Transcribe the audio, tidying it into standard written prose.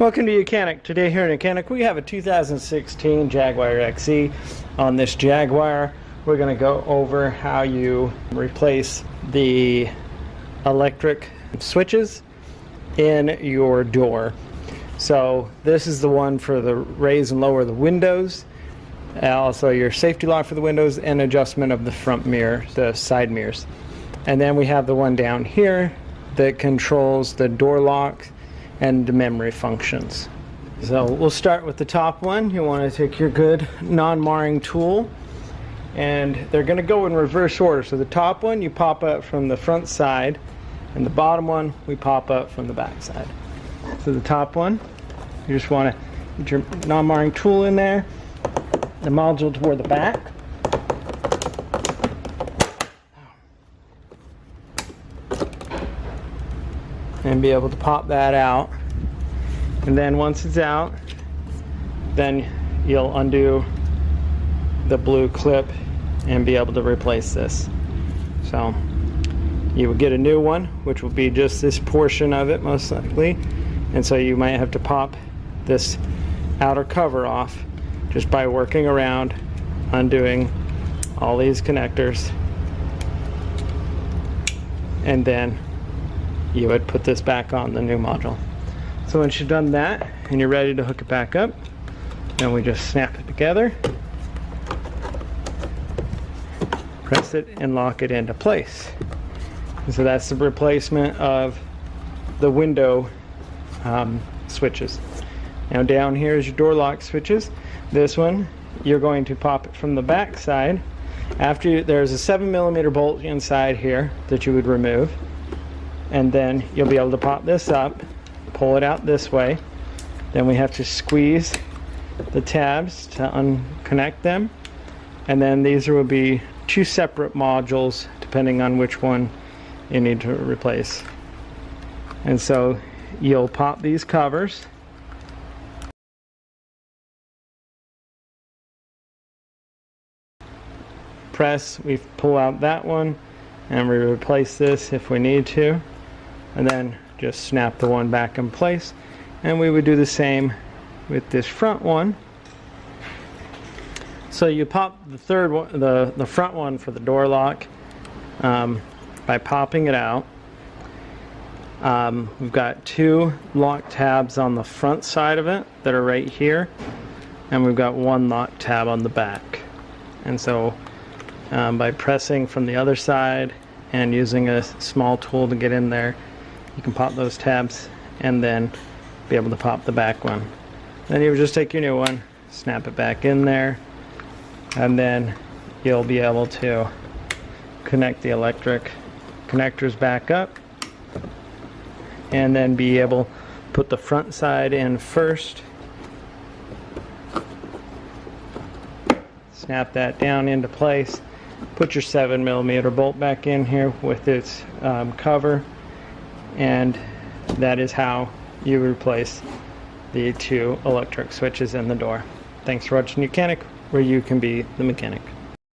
Welcome to YOUCANIC. Today here in YOUCANIC we have a 2016 Jaguar XE. On this Jaguar we're going to go over how you replace the electric switches in your door. So this is the one for the raise and lower the windows, also your safety lock for the windows, and adjustment of the front mirror, the side mirrors. And then we have the one down here that controls the door lock and the memory functions. So we'll start with the top one. You want to take your good non-marring tool, and they're going to go in reverse order. So the top one you pop up from the front side, and the bottom one we pop up from the back side. So the top one, you just want to get your non-marring tool in there, the module toward the back, and be able to pop that out. And then once it's out, then you'll undo the blue clip and be able to replace this. So you will get a new one, which will be just this portion of it most likely, and so you might have to pop this outer cover off just by working around, undoing all these connectors, and then you would put this back on the new module. So once you've done that and you're ready to hook it back up, then we just snap it together, press it, and lock it into place. And so that's the replacement of the window switches. Now down here is your door lock switches. This one you're going to pop it from the back side. There's a 7mm bolt inside here that you would remove, and then you'll be able to pop this up, pull it out this way. Then we have to squeeze the tabs to unconnect them, and then these will be two separate modules depending on which one you need to replace. And so you'll pop these covers, press, we pull out that one, and we replace this if we need to, and then just snap the one back in place. And we would do the same with this front one. So you pop the third one, the front one for the door lock, by popping it out. We've got two lock tabs on the front side of it that are right here, and we've got one lock tab on the back. And so by pressing from the other side and using a small tool to get in there, you can pop those tabs and then be able to pop the back one. Then you would just take your new one, snap it back in there, and then you'll be able to connect the electric connectors back up, and then be able to put the front side in first, snap that down into place, put your 7mm bolt back in here with its cover, and that is how you replace the two electric switches in the door. Thanks for watching YOUCANIC, where you can be the mechanic.